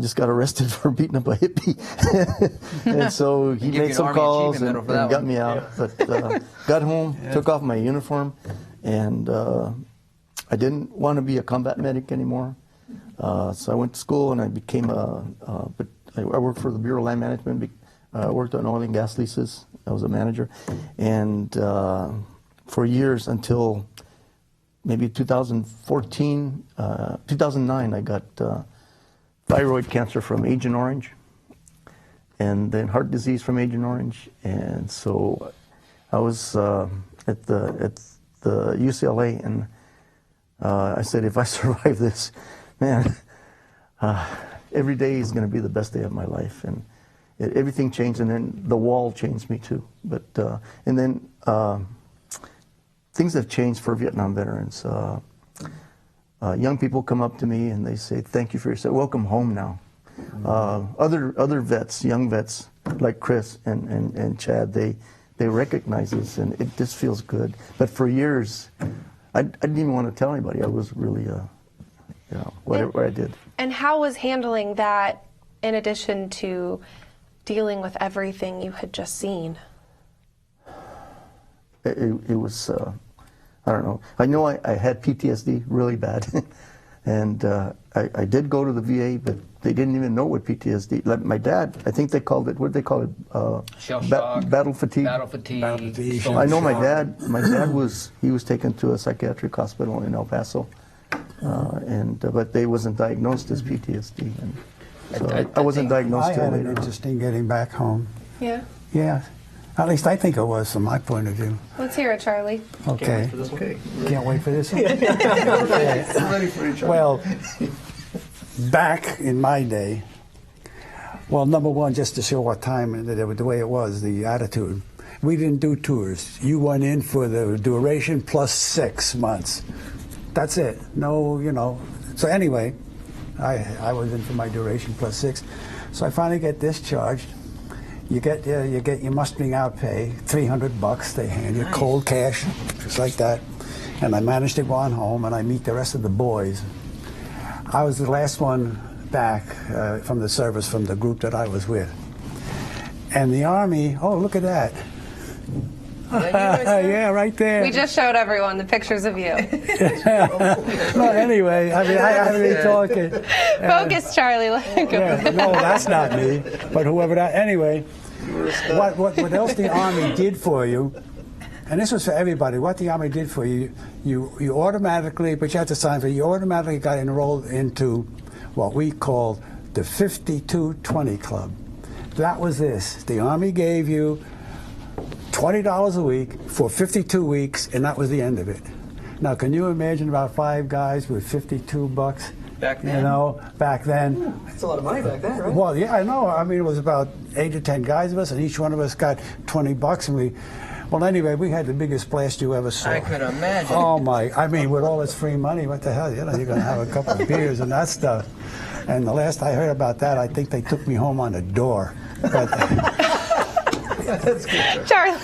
just got arrested for beating up a hippie. And so he made some calls and got me out. But got home, took off my uniform, and I didn't want to be a combat medic anymore. So I went to school and I became but I worked for the Bureau of Land Management. I worked on oil and gas leases. I was a manager. And for years until maybe 2014, 2009, I got thyroid cancer from Agent Orange, and then heart disease from Agent Orange. And so I was at the UCLA, and I said, if I survive this, man, every day is going to be the best day of my life. And everything changed, and then the wall changed me too. But and then things have changed for Vietnam veterans. Young people come up to me and they say, "Thank you for your service. Welcome home now." Other vets, young vets like Chris and Chad, they recognize this, and it just feels good. But for years, I didn't even want to tell anybody. I was really, whatever I did. And how was handling that in addition to dealing with everything you had just seen? It was, I don't know. I know I had PTSD really bad. And I did go to the VA, but they didn't even know what PTSD. Like my dad, I think they called it, what did they call it? Shell shock. Battle fatigue. Battle fatigue. I know my dad was taken to a psychiatric hospital in El Paso. But they wasn't diagnosed as PTSD. And so I wasn't diagnosed I till had later. it interesting getting back home. Yeah. Yeah. At least I think it was from my point of view. Let's hear it, Charlie. Okay. Okay. Can't wait for this one. I'm ready for each other. Well, back in my day, well, number one, just to show what time, the way it was, the attitude. We didn't do tours. You went in for the duration plus 6 months. That's it. No, So anyway, I was in for my duration plus 6. So I finally get discharged. You get your mustering out pay, $300. They hand you cold cash, just like that. And I managed to go on home, and I meet the rest of the boys. I was the last one back from the service, from the group that I was with. And the Army, oh, look at that. Yeah, right there. We just showed everyone the pictures of you. Well, anyway, I haven't been talking. Focus, Charlie. Let it go. Yeah, no, that's not me. But whoever that. Anyway, what else the Army did for you, and this was for everybody. What the Army did for you, you automatically, but you had to sign for it. You automatically got enrolled into what we called the 5220 Club. That was this. The Army gave you $20 a week for 52 weeks, and that was the end of it. Now, can you imagine about 5 guys with $52 Back then? You know, back then. That's a lot of money back then, right? Well, yeah, I know. I mean, it was about 8 to 10 guys of us, and each one of us got $20, and we. Well, anyway, we had the biggest blast you ever saw. I could imagine. Oh my! I mean, with all this free money, what the hell? You know, you're gonna have a couple of beers and that stuff. And the last I heard about that, I think they took me home on a door. But, Charlie,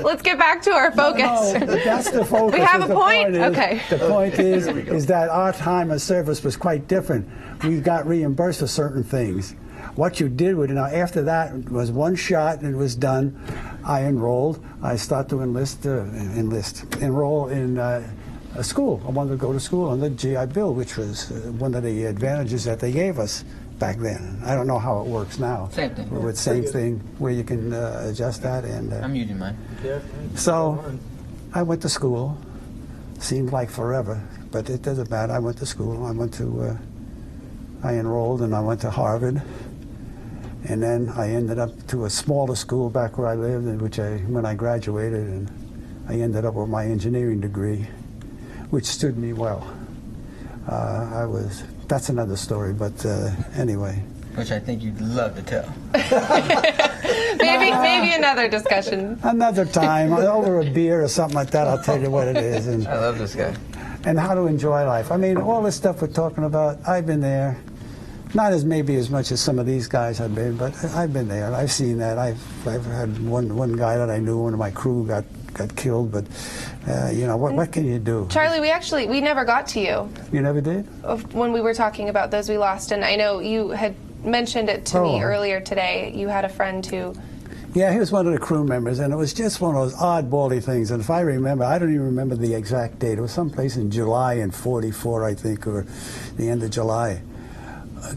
let's get back to our focus. No, that's the focus. We have a The point? is- Okay. The point is that our time of service was quite different. We got reimbursed for certain things. What you did with it, now after that was one shot and it was done. I enrolled. I started to enroll in a school. I wanted to go to school on the GI Bill, which was one of the advantages that they gave us back then. I don't know how it works now. Same thing. With same thing where you can adjust that. And I'm using mine. so I went to school. Seemed like forever, but it doesn't matter. I went to school. I enrolled and I went to Harvard. And then I ended up to a smaller school back where I lived, when I graduated, and I ended up with my engineering degree, which stood me well. That's another story, but anyway. Which I think you'd love to tell. Maybe another discussion. Another time, over a beer or something like that, I'll tell you what it is. And, I love this guy. and how to enjoy life. I mean, all this stuff we're talking about, I've been there. Not maybe as much as some of these guys have been, but I've been there. I've seen that. I've had one guy that I knew, one of my crew got killed, but you know, what can you do? Charlie, we never got to you. You never did? When we were talking about those we lost, and I know you had mentioned it to me earlier today. You had a friend who... Yeah, he was one of the crew members, and it was just one of those oddbally things. And if I remember, I don't even remember the exact date. It was someplace in July in '44, I think, or the end of July.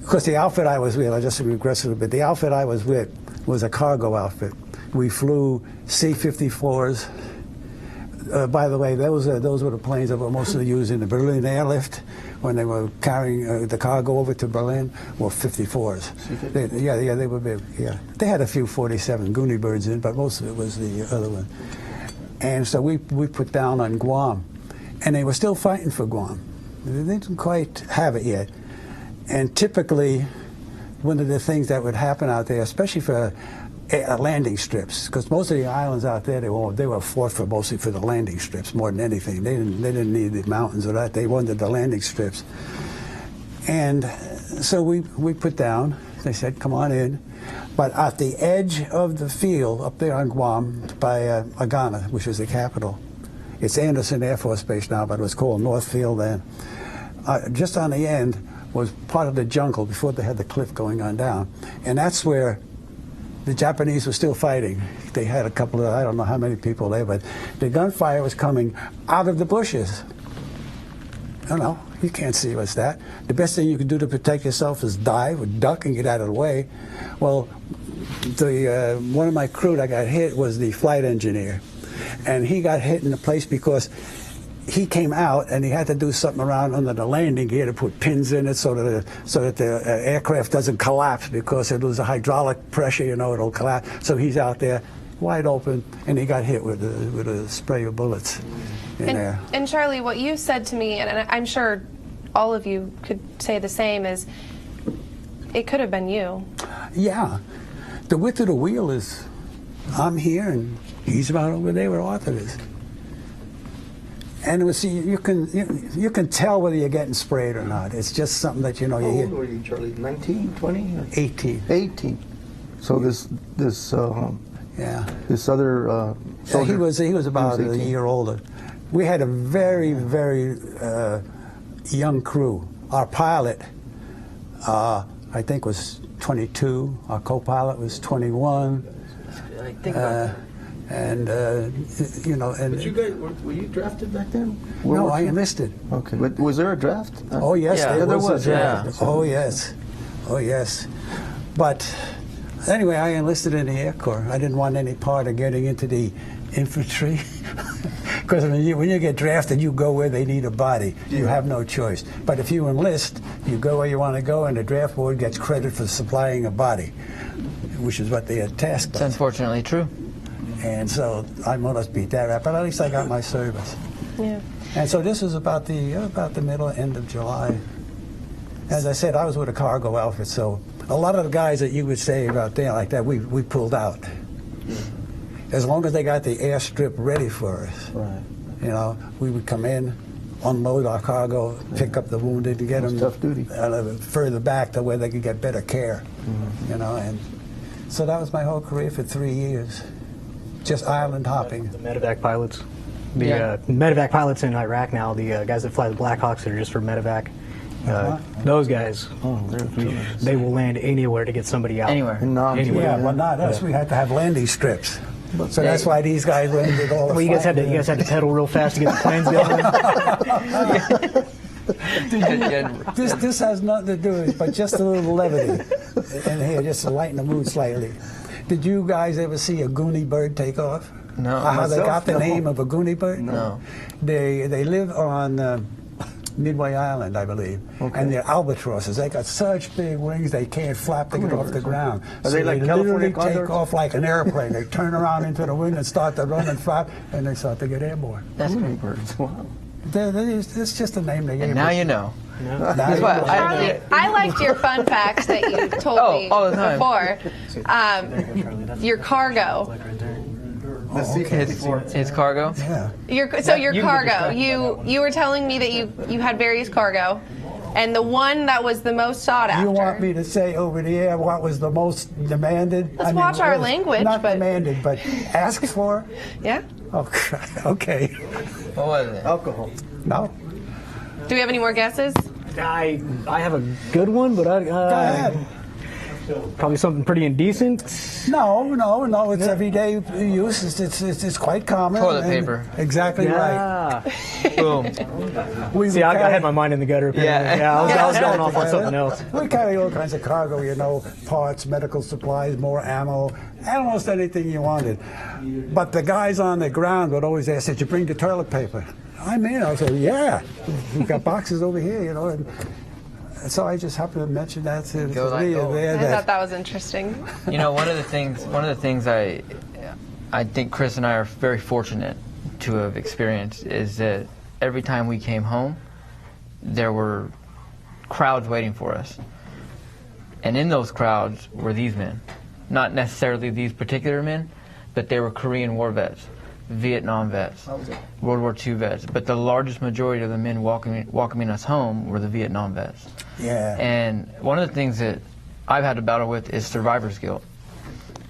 Because the outfit I was with, I just regressed a little bit, the outfit I was with was a cargo outfit. We flew C-54s. By the way, those were the planes that were mostly used in the Berlin airlift when they were carrying the cargo over to Berlin, were 54s. They were big, yeah. They had a few 47 Goonie birds in, but most of it was the other one. And so we put down on Guam, and they were still fighting for Guam. They didn't quite have it yet. And typically, one of the things that would happen out there, especially for landing strips, because most of the islands out there, they were fought for mostly for the landing strips more than anything. They didn't need the mountains or that. They wanted the landing strips. And so we put down. They said, "Come on in," but at the edge of the field up there on Guam by Agana, which is the capital. It's Anderson Air Force Base now, but it was called Northfield then. Just on the end was part of the jungle before they had the cliff going on down. And that's where the Japanese were still fighting. They had a couple of, I don't know how many people there, but the gunfire was coming out of the bushes. I know, you can't see what's that. The best thing you can do to protect yourself is dive or duck and get out of the way. Well, one of my crew that got hit was the flight engineer. And he got hit in the place because he came out and he had to do something around under the landing. He had to put pins in it so that the aircraft doesn't collapse, because it was a hydraulic pressure, you know, it'll collapse. So he's out there wide open, and he got hit with a spray of bullets in there. And Charlie, what you said to me, and I'm sure all of you could say the same, is it could have been you. Yeah. The width of the wheel is, I'm here and he's about over there where Arthur is. And it was, you can tell whether you're getting sprayed or not. It's just something that, you know, you hear. How old were you, Charlie? 19, 20? 18. 18. So this Yeah. this other Yeah, soldier, he was about a 18. year older. We had a very, very young crew. Our pilot, I think, was 22. Our co-pilot was 21. I think about And you know, and But you guys, were you drafted back then? no, I enlisted. Okay. But was there a draft? Oh yes, Yeah, there was a draft. yeah. Oh yes, oh yes. But anyway, I enlisted in the Air Corps. I didn't want any part of getting into the infantry, because when you get drafted, you go where they need a body. You have no choice. But if you enlist, you go where you want to go, and the draft board gets credit for supplying a body, which is what they had tasked It's us. unfortunately true. And so I more or less beat that rap, but at least I got my service. Yeah. And so this was about the middle, end of July. As I said, I was with a cargo outfit, so a lot of the guys that you would say about there like that, we pulled out. As long as they got the airstrip ready for us. Right. You know, we would come in, unload our cargo, pick up the wounded, and get them tough duty. Further back to where they could get better care. You know, and so that was my whole career for 3 years, just island hopping. The medevac pilots. The medevac pilots in Iraq now, the guys that fly the Blackhawks that are just for medevac, those guys, they will land anywhere to get somebody out. Anywhere. Anywhere. Yeah, well, not us. We had to have landing strips. So that's why these guys landed all the Well, you guys had to pedal real fast to get the planes going. This has nothing to do with it, but just a little levity. And here, just to lighten the mood slightly. Did you guys ever see a Goonie bird take off? No. How they got the name of a Goonie bird? No. They live on Midway Island, I believe. Okay. And they're albatrosses. They got such big wings they can't flap to get off the ground. Are they like literally California condors? take off like an airplane. They turn around into the wind and start to run and flap, and they start to get airborne. That's Goonie birds. Wow. It's just a name they gave. And now you know. Now you what, know. Charlie, I liked your fun facts that you told me all the time. before. Your cargo. His cargo. Yeah. Your cargo. You were telling me that you had various cargo, and the one that was the most sought after. You want me to say over the air what was the most demanded? Let's watch our language, Not but- demanded, but asked for? Yeah. Oh, okay. What was it? Alcohol. No. Do we have any more guesses? I have a good one, but Go ahead. probably something pretty indecent. No. It's everyday use. It's quite common. Toilet and- paper. Exactly right. Boom. See, I had my mind in the gutter. Yeah. I was going off on something else. We carry all kinds of cargo, you know, parts, medical supplies, more ammo, almost anything you wanted. But the guys on the ground would always ask, did you bring the toilet paper? I'm in. I said, yeah. We've got boxes over here, you know. And so I just happened to mention that to Go like Leah gold. there. I thought that was interesting. You know, one of the things I think Chris and I are very fortunate to have experienced is that every time we came home, there were crowds waiting for us. And in those crowds were these men. Not necessarily these particular men, but they were Korean War vets, Vietnam vets, World War II vets. But the largest majority of the men welcoming us home were the Vietnam vets. Yeah. And one of the things that I've had to battle with is survivor's guilt.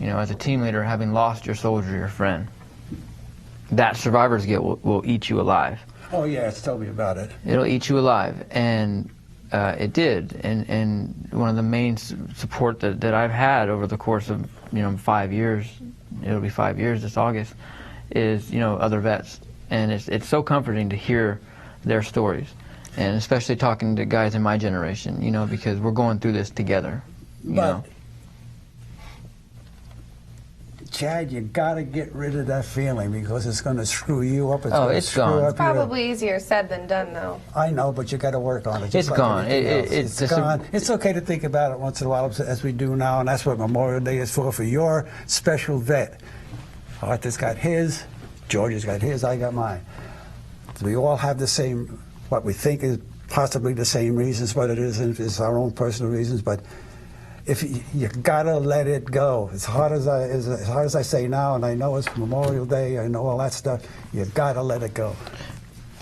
You know, as a team leader, having lost your soldier, your friend, that survivor's guilt will eat you alive. Oh, yes, tell me about it. It'll eat you alive, and it did. And one of the main support that I've had over the course of 5 years, it'll be 5 years this August, is other vets, and it's so comforting to hear their stories, and especially talking to guys in my generation, because we're going through this together. You know. Chad, you got to get rid of that feeling because it's going to screw you up. It's gone. It's probably easier said than done, though. I know, but you got to work on it. Just It's like gone. anything else. It's It's gone. It's okay to think about it once in a while, as we do now, and that's what Memorial Day is for your special vet. Arthur's got his, George has got his, I got mine. We all have the same, what we think is possibly the same reasons, but it isn't. It's our own personal reasons, but if you gotta let it go. As hard as I say now, and I know it's Memorial Day, I know all that stuff. You gotta let it go.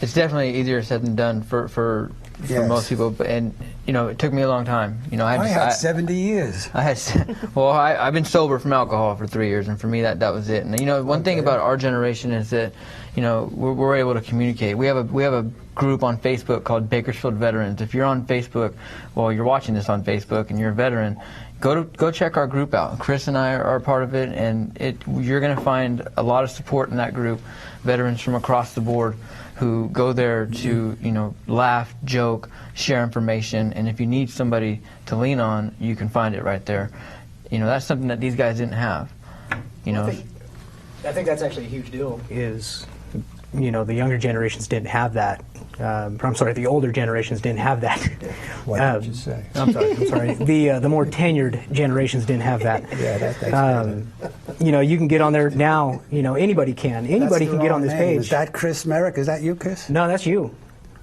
It's definitely easier said than done for Yes. most people, and it took me a long time. I had 70 years. I've been sober from alcohol for 3 years, and for me that was it. And one thing about our generation is that we're able to communicate. We have a group on Facebook called Bakersfield Veterans. If you're on Facebook, well, you're watching this on Facebook and you're a veteran, go check our group out. Chris and I are part of it, and you're going to find a lot of support in that group. Veterans from across the board who go there to laugh, joke, share information, and if you need somebody to lean on, you can find it right there. That's something that these guys didn't have. I think that's actually a huge deal. Is the younger generations didn't have that. I'm sorry, the older generations didn't have that. What did you say? I'm sorry. The more tenured generations didn't have that. Yeah, that's you know, you can get on there now. You know, anybody can. Anybody can get on this page. Is that Chris Merrick? Is that you, Chris? No, that's you.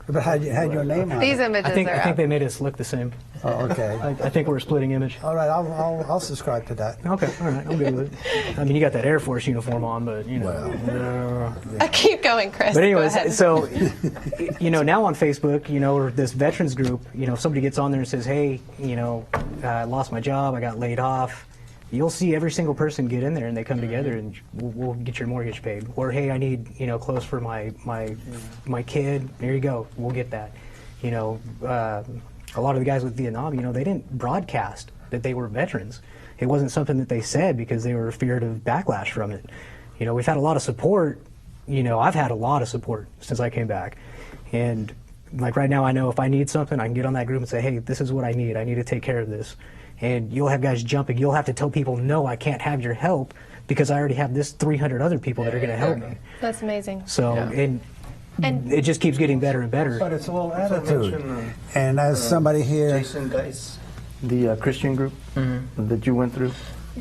But had your name on These it. images I think are up. they made us look the same. Oh, okay. I think we're a splitting image. All right, I'll subscribe to that. Okay, all right, I'm good with it. I mean, you got that Air Force uniform on, but you know. Keep going, Chris. But Go anyways, ahead. so you know, now on Facebook, you know, or this veterans group, you know, if somebody gets on there and says, "Hey, you know, I lost my job, I got laid off," you'll see every single person get in there and they come together and we'll get your mortgage paid. Or, "Hey, I need, you know, clothes for my kid. There you go, we'll get that." You know, a lot of the guys with Vietnam, you know, they didn't broadcast that they were veterans. It wasn't something that they said because they were feared of backlash from it. You know, we've had a lot of support. You know, I've had a lot of support since I came back. And like right now, I know if I need something, I can get on that group and say, "Hey, this is what I need. I need to take care of this." And you'll have guys jumping. You'll have to tell people, "No, I can't have your help because I already have this 300 other people that are going to help me." That's amazing. So, And it just keeps getting better and better. But it's all attitude. And as somebody here, Jason Dice, the Christian group that you went through.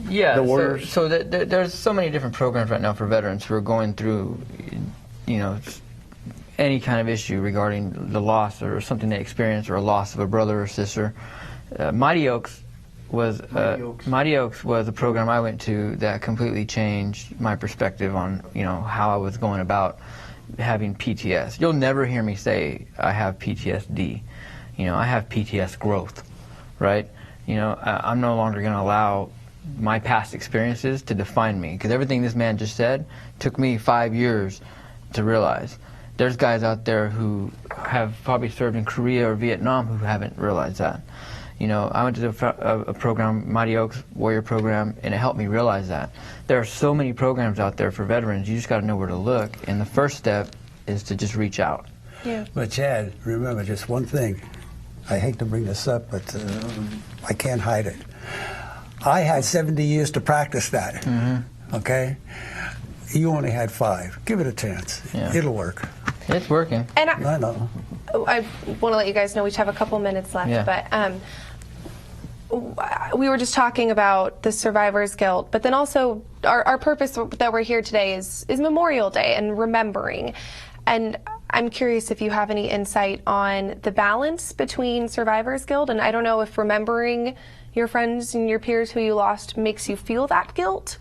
Yeah, The Warriors. so there's so many different programs right now for veterans who are going through, you know, any kind of issue regarding the loss or something they experienced or a loss of a brother or sister. Mighty Oaks was a program I went to that completely changed my perspective on, you know, how I was going about having PTS. You'll never hear me say I have PTSD. You know, I have PTS growth, right? You know, I'm no longer going to allow my past experiences to define me, because everything this man just said took me 5 years to realize. There's guys out there who have probably served in Korea or Vietnam who haven't realized that. You know, I went to a program, Mighty Oaks Warrior Program, and it helped me realize that. There are so many programs out there for veterans, you just got to know where to look, and the first step is to just reach out. yeah. but Chad, remember just one thing. I hate to bring this up, but I can't hide it. I had 70 years to practice that, okay? You only had 5. Give it a chance. Yeah. It'll work. It's working. And I know. I want to let you guys know we just have a couple minutes left, Yeah. but we were just talking about the survivor's guilt, but then also our purpose that we're here today is Memorial Day and remembering. And I'm curious if you have any insight on the balance between survivor's guilt, and I don't know if remembering your friends and your peers who you lost makes you feel that guilt,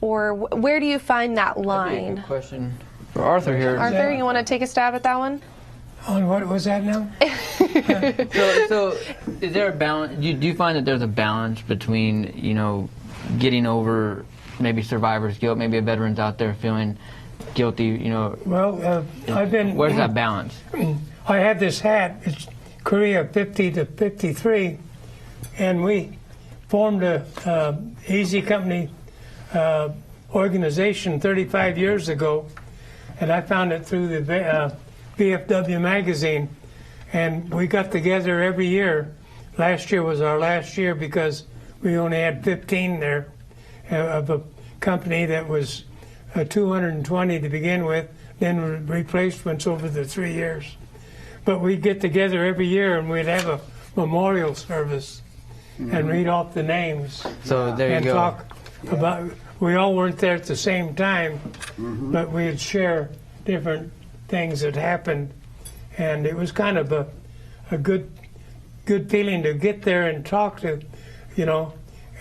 or where do you find that That'd be a line? good question for Arthur here. Arthur, you want to take a stab at that one? On what was that now? So is there a balance? Do you find that there's a balance between, you know, getting over maybe survivor's guilt, maybe a veteran's out there feeling guilty, you know? Well, I've been. Where's that balance? I have this hat. It's Korea 50 to 53, and we formed a Easy Company organization 35 years ago, and I found it through the VFW magazine, and we got together every year. Last year was our last year because we only had 15 there of a company that was 220 to begin with, then replacements over the 3 years. But we'd get together every year and we'd have a memorial service and read off the names So there you and go. talk about. We all weren't there at the same time, but we'd share different things that happened, and it was kind of a good feeling to get there and talk to, you know.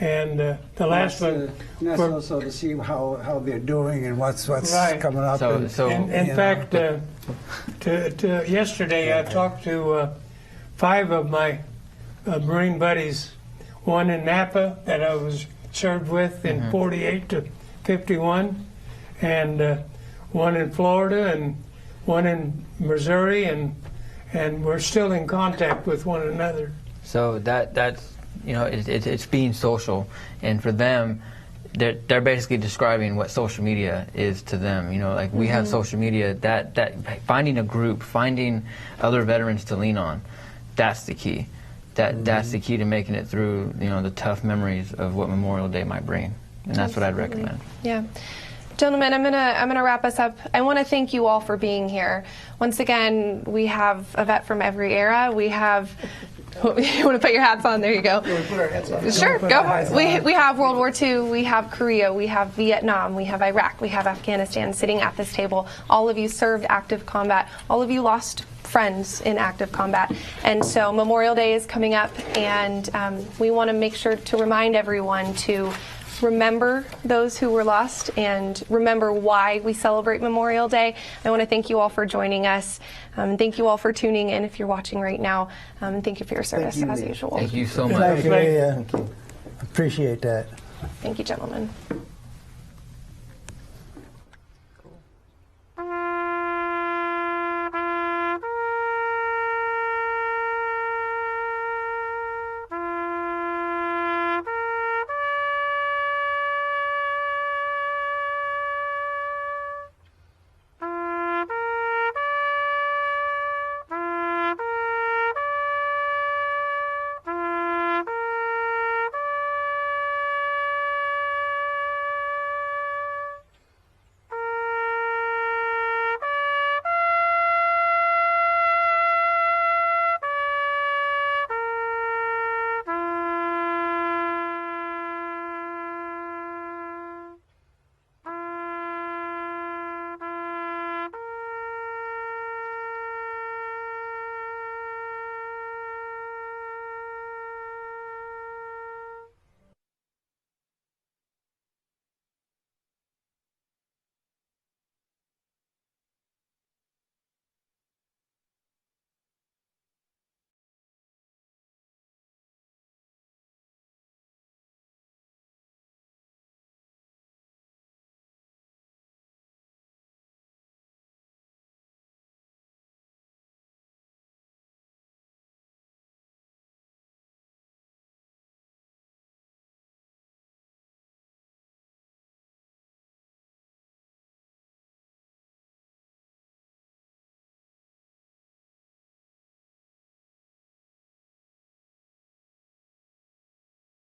And the last one, That's for- also to see how they're doing and what's Right. coming up. So in you fact, know. yesterday I talked to 5 of my Marine buddies, one in Napa that I was served with in 48 to 51, and one in Florida and one in Missouri, and we're still in contact with one another. So that's, you know, it's being social, and for them, they're basically describing what social media is to them. You know, like we have social media, that finding a group, finding other veterans to lean on, that's the key. That's the key to making it through, you know, the tough memories of what Memorial Day might bring, and that's what I'd recommend. Yeah. Gentlemen, I'm gonna wrap us up. I want to thank you all for being here. Once again, we have a vet from every era. We have. You want to put your hats on? There you go. Can we put our hats on? Sure, go. We have World War II, we have Korea, we have Vietnam, we have Iraq, we have Afghanistan sitting at this table. All of you served active combat. All of you lost friends in active combat. And so Memorial Day is coming up, and we want to make sure to remind everyone to remember those who were lost and remember why we celebrate Memorial Day. I want to thank you all for joining us. Thank you all for tuning in if you're watching right now. Thank you for your service Thank you, as Leah. usual. Thank you so much. Thank you, Leah. Thank you. Appreciate that. Thank you, gentlemen.